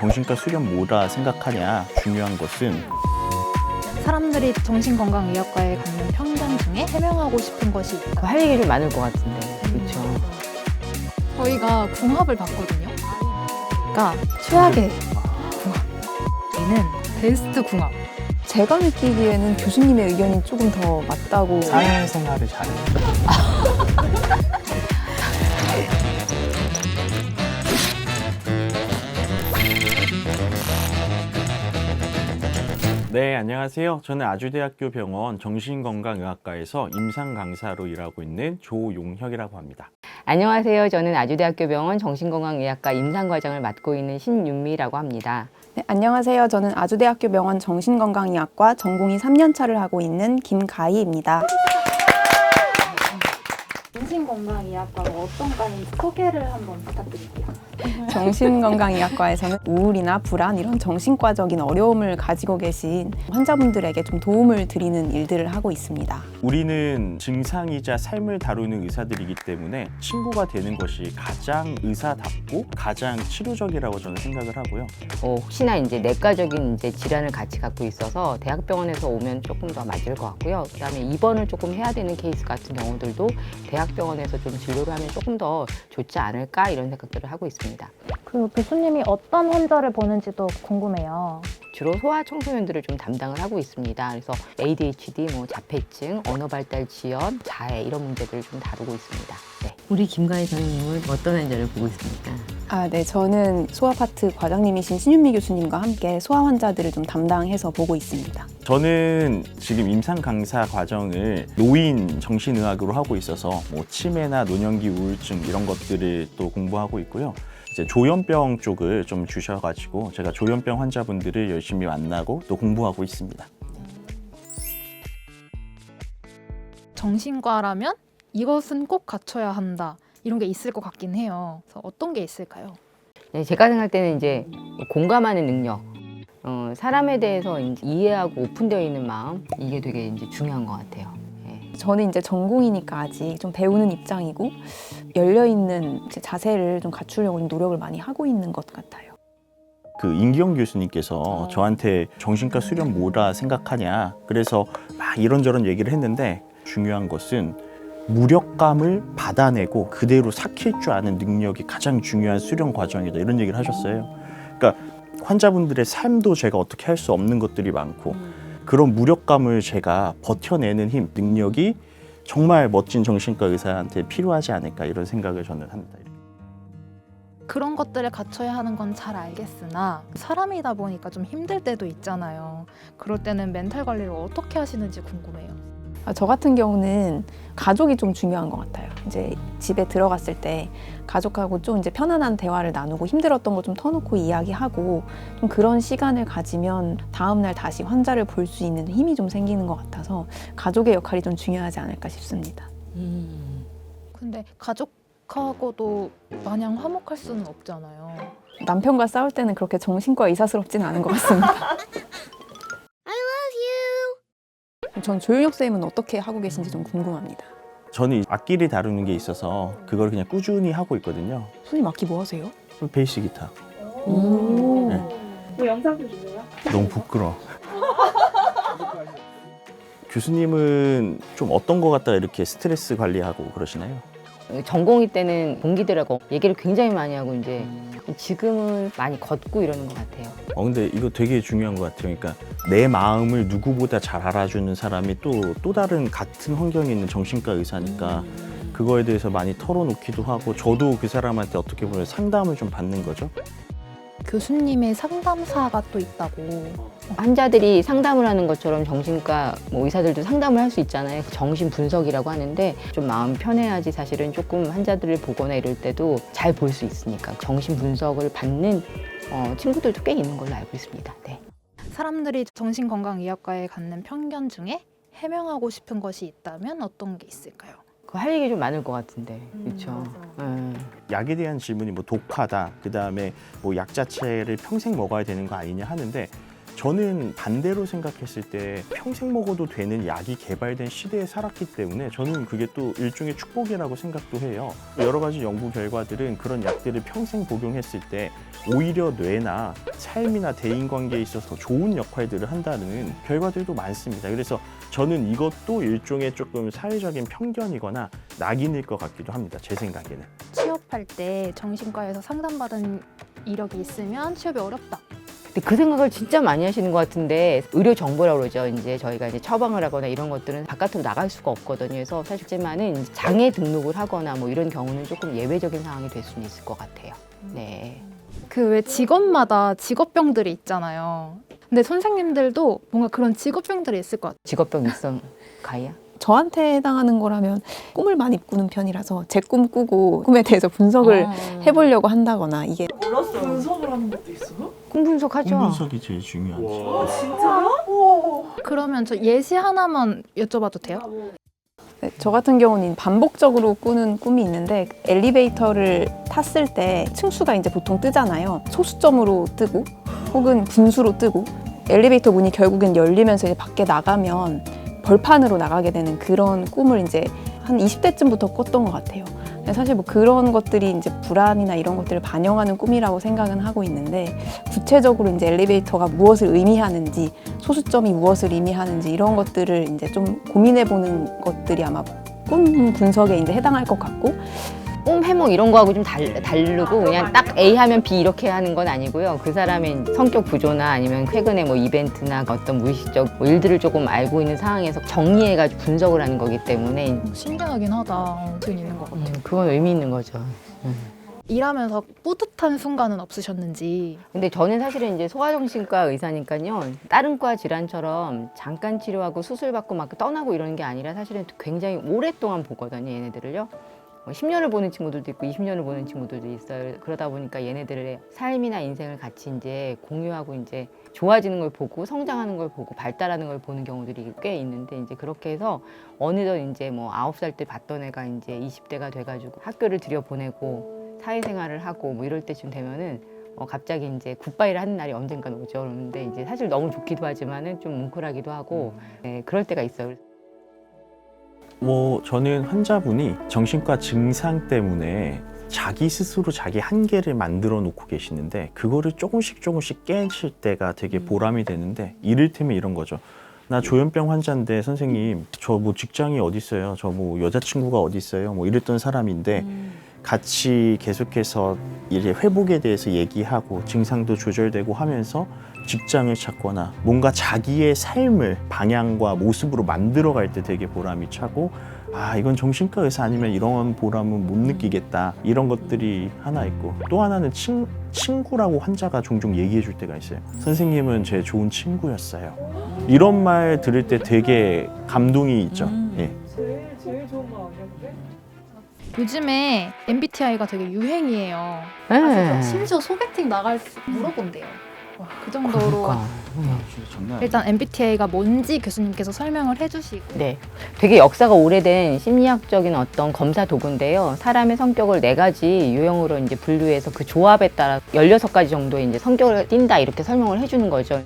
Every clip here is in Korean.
정신과 수련 뭐라 생각하냐? 중요한 것은 사람들이 정신건강의학과에 갖는 편견 중에 해명하고 싶은 것이 있다. 할 얘기 좀 많을 것 같은데. 그렇죠. 저희가 궁합을 봤거든요. 그러니까 최악의 궁합. 얘는 베스트 궁합. 제가 느끼기에는 교수님의 의견이 조금 더 맞다고. 사회생활을 잘해. 네, 안녕하세요. 저는 아주대학교 병원 정신건강의학과에서 임상 강사로 일하고 있는 조용혁이라고 합니다. 안녕하세요. 저는 아주대학교 병원 정신건강의학과 임상과정을 맡고 있는 신윤미라고 합니다. 네, 안녕하세요. 저는 아주대학교 병원 정신건강의학과 전공의 3년차를 하고 있는 김가희입니다. 정신건강의학과가 어떤 과인지 소개를 한번 부탁드릴게요. 정신건강의학과에서는 우울이나 불안 이런 정신과적인 어려움을 가지고 계신 환자분들에게 좀 도움을 드리는 일들을 하고 있습니다. 우리는 증상이자 삶을 다루는 의사들이기 때문에 친구가 되는 것이 가장 의사답고 가장 치료적이라고 저는 생각을 하고요. 혹시나 이제 내과적인 이제 질환을 같이 갖고 있어서 대학병원에서 오면 조금 더 맞을 것 같고요. 그다음에 입원을 조금 해야 되는 케이스 같은 경우들도 대학병원에서 좀 진료를 하면 조금 더 좋지 않을까 이런 생각들을 하고 있습니다. 그 교수님이 어떤 환자를 보는지도 궁금해요. 주로 소아 청소년들을 좀 담당을 하고 있습니다. 그래서 ADHD, 자폐증, 언어 발달 지연, 자해 이런 문제들을 좀 다루고 있습니다. 네. 우리 김가희 선생님은 어떤 환자를 보고 있습니까? 네, 저는 소아 파트 과장님이신 신윤미 교수님과 함께 소아 환자들을 좀 담당해서 보고 있습니다. 저는 지금 임상 강사 과정을 노인 정신의학으로 하고 있어서 치매나 노년기 우울증 이런 것들을 또 공부하고 있고요. 이제 조현병 쪽을 좀 주셔가지고 제가 조현병 환자분들을 열심히 만나고 또 공부하고 있습니다. 정신과라면 이것은 꼭 갖춰야 한다. 이런 게 있을 것 같긴 해요. 그래서 어떤 게 있을까요? 네, 제가 생각할 때는 이제 공감하는 능력, 사람에 대해서 이제 이해하고 오픈되어 있는 마음, 이게 되게 이제 중요한 것 같아요. 저는 이제 전공이니까 아직 좀 배우는 입장이고 열려있는 자세를 좀 갖추려고 노력을 많이 하고 있는 것 같아요. 그 임기영 교수님께서 저한테 정신과 수련 뭐라 생각하냐 그래서 막 이런저런 얘기를 했는데 중요한 것은 무력감을 받아내고 그대로 삭힐 줄 아는 능력이 가장 중요한 수련 과정이다 이런 얘기를 하셨어요. 그러니까 환자분들의 삶도 제가 어떻게 할 수 없는 것들이 많고 그런 무력감을 제가 버텨내는 힘, 능력이 정말 멋진 정신과 의사한테 필요하지 않을까 이런 생각을 저는 합니다. 그런 것들을 갖춰야 하는 건 잘 알겠으나 사람이다 보니까 좀 힘들 때도 있잖아요. 그럴 때는 멘탈 관리를 어떻게 하시는지 궁금해요. 저 같은 경우는 가족이 좀 중요한 것 같아요. 이제 집에 들어갔을 때 가족하고 좀 이제 편안한 대화를 나누고 힘들었던 거 좀 터놓고 이야기하고 좀 그런 시간을 가지면 다음날 다시 환자를 볼 수 있는 힘이 좀 생기는 것 같아서 가족의 역할이 좀 중요하지 않을까 싶습니다. 근데 가족하고도 마냥 화목할 수는 없잖아요. 남편과 싸울 때는 그렇게 정신과 의사스럽지는 않은 것 같습니다. 전 조용혁 쌤은 어떻게 하고 계신지 좀 궁금합니다. 저는 악기를 다루는 게 있어서 그걸 그냥 꾸준히 하고 있거든요. 손님 악기 뭐 하세요? 베이스 기타. 뭐 영상도 주세요? 너무 부끄러워. 교수님은 좀 어떤 거 갖다가 이렇게 스트레스 관리하고 그러시나요? 전공의 때는 동기들하고 얘기를 굉장히 많이 하고 이제 지금은 많이 걷고 이러는 것 같아요. 근데 이거 되게 중요한 것 같아요. 그러니까 내 마음을 누구보다 잘 알아주는 사람이 또 다른 같은 환경에 있는 정신과 의사니까 그거에 대해서 많이 털어놓기도 하고 저도 그 사람한테 어떻게 보면 상담을 좀 받는 거죠. 교수님의 상담사가 또 있다고. 환자들이 상담을 하는 것처럼 정신과 의사들도 상담을 할 수 있잖아요. 정신 분석이라고 하는데 좀 마음 편해야지 사실은 조금 환자들을 보거나 이럴 때도 잘 볼 수 있으니까 정신 분석을 받는 친구들도 꽤 있는 걸로 알고 있습니다. 네. 사람들이 정신건강의학과에 갖는 편견 중에 해명하고 싶은 것이 있다면 어떤 게 있을까요? 할 얘기 좀 많을 것 같은데, 그렇죠? 약에 대한 질문이 독하다, 그 다음에 약 자체를 평생 먹어야 되는 거 아니냐 하는데 저는 반대로 생각했을 때 평생 먹어도 되는 약이 개발된 시대에 살았기 때문에 저는 그게 또 일종의 축복이라고 생각도 해요. 여러 가지 연구 결과들은 그런 약들을 평생 복용했을 때 오히려 뇌나 삶이나 대인관계에 있어서 좋은 역할들을 한다는 결과들도 많습니다. 그래서 저는 이것도 일종의 조금 사회적인 편견이거나 낙인일 것 같기도 합니다. 제 생각에는. 취업할 때 정신과에서 상담받은 이력이 있으면 취업이 어렵다. 근데 그 생각을 진짜 많이 하시는 것 같은데 의료 정보라고 그러죠. 이제 저희가 이제 처방을 하거나 이런 것들은 바깥으로 나갈 수가 없거든요. 그래서 사실지만은 장애 등록을 하거나 뭐 이런 경우는 조금 예외적인 상황이 될 수는 있을 것 같아요. 네. 그 왜 직업마다 직업병들이 있잖아요. 근데 선생님들도 뭔가 그런 직업병들이 있을 것 같아요. 직업병 있어, 가희야? 저한테 해당하는 거라면 꿈을 많이 꾸는 편이라서 제 꿈 꾸고 꿈에 대해서 분석을 해보려고 한다거나 이게 분석을 하는 것도 있어요? 꿈 분석하죠. 꿈 분석이 제일 중요하지. 그러면 저 예시 하나만 여쭤봐도 돼요? 저 같은 경우는 반복적으로 꾸는 꿈이 있는데 엘리베이터를 탔을 때 층수가 이제 보통 뜨잖아요. 소수점으로 뜨고 혹은 분수로 뜨고 엘리베이터 문이 결국엔 열리면서 이제 밖에 나가면 벌판으로 나가게 되는 그런 꿈을 이제 한 20대쯤부터 꿨던 것 같아요. 근데 사실 뭐 그런 것들이 이제 불안이나 이런 것들을 반영하는 꿈이라고 생각은 하고 있는데 구체적으로 이제 엘리베이터가 무엇을 의미하는지 소수점이 무엇을 의미하는지 이런 것들을 이제 좀 고민해보는 것들이 아마 꿈 분석에 이제 해당할 것 같고 꿈 해몽 이런 거하고 좀 다르고 그냥 딱 A 하면 B 이렇게 하는 건 아니고요. 그 사람의 성격 구조나 아니면 최근에 뭐 이벤트나 어떤 무의식적 뭐 일들을 조금 알고 있는 상황에서 정리해가지고 분석을 하는 거기 때문에 신기하긴 하다. 든 있는 것 같아요. 그건 의미 있는 거죠. 일하면서 뿌듯한 순간은 없으셨는지. 근데 저는 사실은 이제 소아정신과 의사니까요. 다른 과 질환처럼 잠깐 치료하고 수술받고 막 떠나고 이러는 게 아니라 사실은 굉장히 오랫동안 보거든요, 얘네들을요. 10년을 보는 친구들도 있고 20년을 보는 친구들도 있어요. 그러다 보니까 얘네들의 삶이나 인생을 같이 이제 공유하고 이제 좋아지는 걸 보고 성장하는 걸 보고 발달하는 걸 보는 경우들이 꽤 있는데 이제 그렇게 해서 어느덧 이제 뭐 9살 때 봤던 애가 이제 20대가 돼가지고 학교를 들여보내고 사회생활을 하고 뭐 이럴 때쯤 되면은 갑자기 이제 굿바이를 하는 날이 언젠가 오죠. 그런데 이제 사실 너무 좋기도 하지만은 좀 뭉클하기도 하고 네, 그럴 때가 있어요. 뭐 저는 환자분이 정신과 증상 때문에 자기 스스로 자기 한계를 만들어 놓고 계시는데 그거를 조금씩 깨실 때가 되게 보람이 되는데 이를테면 이런 거죠. 나 조현병 환자인데 선생님 저 뭐 직장이 어디 있어요? 저 뭐 여자친구가 어디 있어요? 뭐 이랬던 사람인데 같이 계속해서 이제 회복에 대해서 얘기하고 증상도 조절되고 하면서 직장을 찾거나 뭔가 자기의 삶을 방향과 모습으로 만들어갈 때 되게 보람이 차고 아 이건 정신과 의사 아니면 이런 보람은 못 느끼겠다 이런 것들이 하나 있고 또 하나는 친구라고 환자가 종종 얘기해 줄 때가 있어요. 선생님은 제 좋은 친구였어요. 이런 말 들을 때 되게 감동이 있죠. 예. 제일 좋은 거 아니야, 그게? 요즘에 MBTI가 되게 유행이에요. 네. 심지어 소개팅 나갈 때 물어본대요. 와, 그 정도로. 그러니까. 장난 아니에요. 일단 MBTI가 뭔지 교수님께서 설명을 해주시고. 네, 되게 역사가 오래된 심리학적인 어떤 검사 도구인데요. 사람의 성격을 4가지 유형으로 이제 분류해서 그 조합에 따라 16가지 정도의 이제 성격을 띈다 이렇게 설명을 해주는 거죠.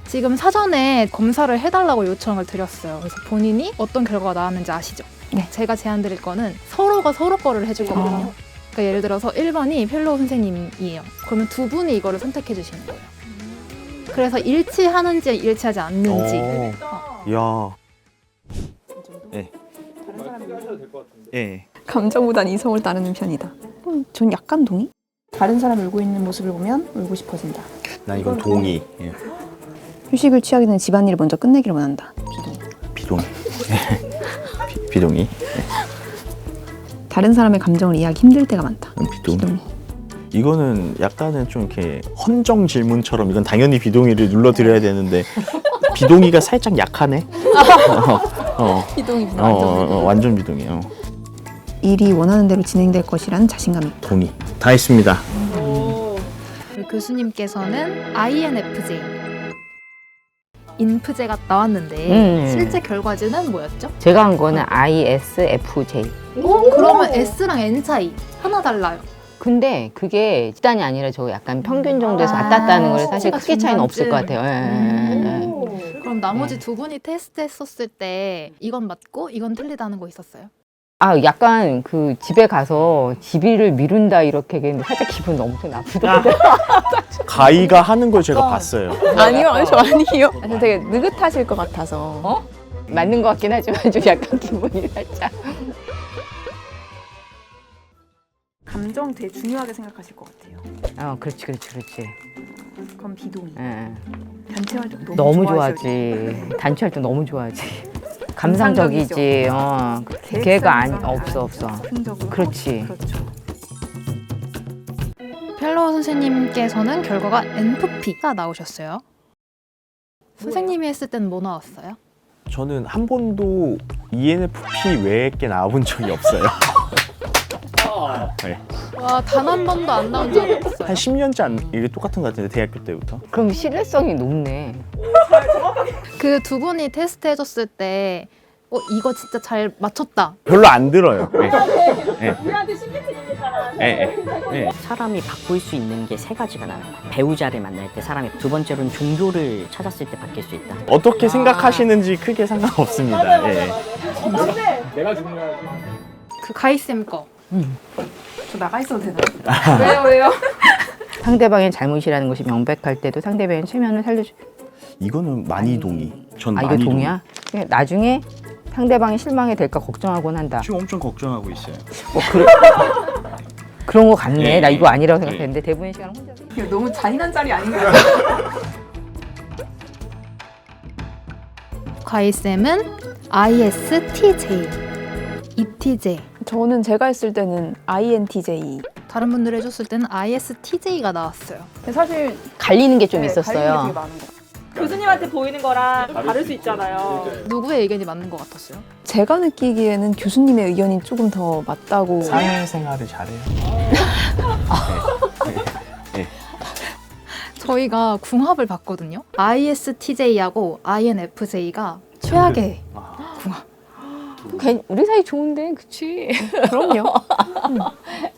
지금 사전에 검사를 해달라고 요청을 드렸어요. 그래서 본인이 어떤 결과가 나왔는지 아시죠? 네. 제가 제안 드릴 거는 서로가 서로 거를 해줄 거거든요. 그러니까 예를 들어서 1번이 펠로우 선생님이에요. 그러면 두 분이 이거를 선택해 주시는 거예요. 그래서 일치하는지 일치하지 않는지. 야. 예. 하셔도 될 것 같은데. 예. 감정보단 이성을 따르는 편이다. 전 약간 동의? 다른 사람이 울고 있는 모습을 보면 울고 싶어진다. 나 이건 동의. 예. 휴식을 취하게 되는 집안일을 먼저 끝내기를 원한다. 비동의. 비동의. 다른 사람의 감정을 이해하기 힘들 때가 많다. 비동의. 이거는 약간은 좀 이렇게 헌정 질문처럼 이건 당연히 비동의를 눌러드려야 되는데 비동의가 살짝 약하네. 비동의 완전 비동의. 일이 원하는 대로 진행될 것이라는 자신감이 있다. 동의. 다 했습니다. 그리고 교수님께서는 INFJ. 인프제가 나왔는데 실제 결과지는 뭐였죠? 제가 한 거는 ISFJ. 그러면 S랑 N 차이 하나 달라요. 근데 그게 집단이 아니라 저 약간 평균 정도에서 왔다 갔다 하는 거라 사실 크게 차이는 없을 것 같아요. 예. 그럼 나머지 네. 두 분이 테스트했었을 때 이건 맞고 이건 틀리다는 거 있었어요? 아, 약간 그 집에 가서 집이를 미룬다 이렇게 얘기했는데 살짝 기분 엄청 나쁘더라고요. 가희가 하는 걸 제가 봤어요. 아니요, 저 아니에요. 저 되게 느긋하실 것 같아서. 맞는 것 같긴 하지만 좀 약간 기분이 살짝. 감정 되게 중요하게 생각하실 것 같아요. 그렇지. 그럼 비동의. 예. 단체 활동 너무 좋아하시죠? 좋아하지. 단체 활동 너무 좋아하지. 감상적이지. 걔가 없어. 즉흥적으로. 그렇지. 그렇죠. 펠로우 선생님께서는 결과가 NFP가 나오셨어요. 선생님이 했을 때는 뭐 나왔어요? 저는 한 번도 ENFP 외의 게 나와본 적이 없어요. 네. 와, 단 한 번도 안 나온 적이 없어요. 한 10년째 이게 똑같은 것 같은데 대학교 때부터. 그럼 신뢰성이 높네. 그 두 분이 테스트 해줬을 때 이거 진짜 잘 맞췄다. 별로 안 들어요. 네. 네. 사람이 바꿀 수 있는 게 세 가지가 나와요. 배우자를 만날 때 사람이, 두 번째로는 종교를 찾았을 때 바뀔 수 있다. 어떻게 생각하시는지 크게 상관없습니다. 예. 그 가희쌤 거. 저 나가 있어도 되나요? 왜요? 상대방의 잘못이라는 것이 명백할 때도 상대방의 체면을 살려주. 이거는 많이 동의. 전 이거 많이 동의야? 나중에 상대방이 실망이 될까 걱정하곤 한다. 지금 엄청 걱정하고 있어요. 그런 거 같네. 예, 나 이거 아니라고 예. 생각했는데 대부분의 시간을 혼자. 이거 너무 잔인한 짤이 아닌가요? 가희쌤은 ISTJ, ETJ. 저는 제가 했을 때는 INTJ. 다른 분들 해줬을 때는 ISTJ가 나왔어요. 사실 갈리는 게 좀 네, 갈리는 게 되게 있었어요. 많은 것 같아요. 교수님한테 보이는 거랑 다를 수 있잖아요. 누구의 의견이 맞는 것 같았어요? 제가 느끼기에는 교수님의 의견이 조금 더 맞다고. 사회생활을 잘해요. 저희가 궁합을 봤거든요. ISTJ하고 INFJ가 최악의 궁합. 우리 사이 좋은데, 그치? 그럼요.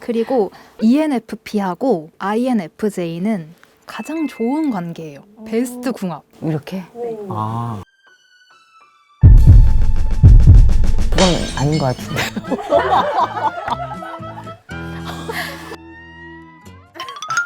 그리고 ENFP하고 INFJ는 가장 좋은 관계예요. 베스트 궁합. 이렇게? 아. 그건 아닌 것 같은데.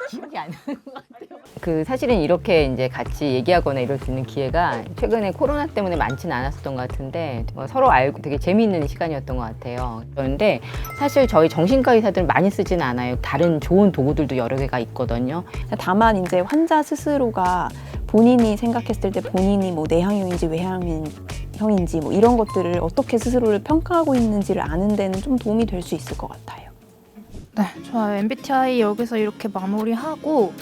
기억이 안 나는 것 같아요. 그 사실은 이렇게 이제 같이 얘기하거나 이럴 수 있는 기회가 최근에 코로나 때문에 많지는 않았었던 것 같은데 서로 알고 되게 재미있는 시간이었던 것 같아요. 그런데 사실 저희 정신과 의사들은 많이 쓰지는 않아요. 다른 좋은 도구들도 여러 개가 있거든요. 다만 이제 환자 스스로가 본인이 생각했을 때 본인이 뭐 내향형인지 외향형인지 뭐 이런 것들을 어떻게 스스로를 평가하고 있는지를 아는 데는 좀 도움이 될 수 있을 것 같아요. 네, 좋아요. MBTI 여기서 이렇게 마무리하고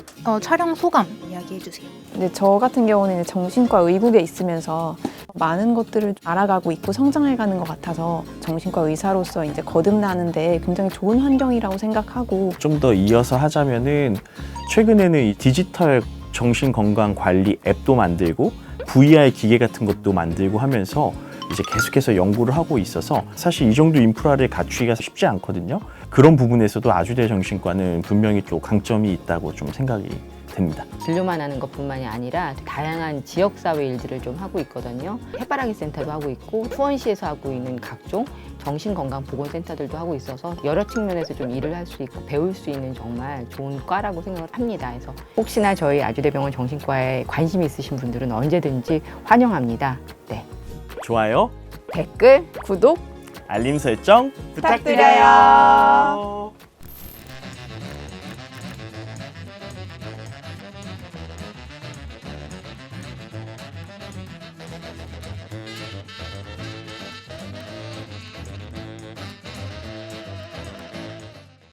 촬영 소감 이야기해 주세요. 근데 저 같은 경우는 이제 정신과 의국에 있으면서 많은 것들을 알아가고 있고 성장해가는 것 같아서 정신과 의사로서 이제 거듭나는데 굉장히 좋은 환경이라고 생각하고 좀 더 이어서 하자면은 최근에는 이 디지털 정신건강관리 앱도 만들고 VR 기계 같은 것도 만들고 하면서 이제 계속해서 연구를 하고 있어서 사실 이 정도 인프라를 갖추기가 쉽지 않거든요. 그런 부분에서도 아주대 정신과는 분명히 또 강점이 있다고 좀 생각이 됩니다. 진료만 하는 것뿐만이 아니라 다양한 지역사회 일들을 좀 하고 있거든요. 해바라기 센터도 하고 있고 수원시에서 하고 있는 각종 정신건강보건센터들도 하고 있어서 여러 측면에서 좀 일을 할 수 있고 배울 수 있는 정말 좋은 과라고 생각을 합니다. 그래서 혹시나 저희 아주대병원 정신과에 관심이 있으신 분들은 언제든지 환영합니다. 네. 좋아요, 댓글, 구독 알림 설정 부탁드려요.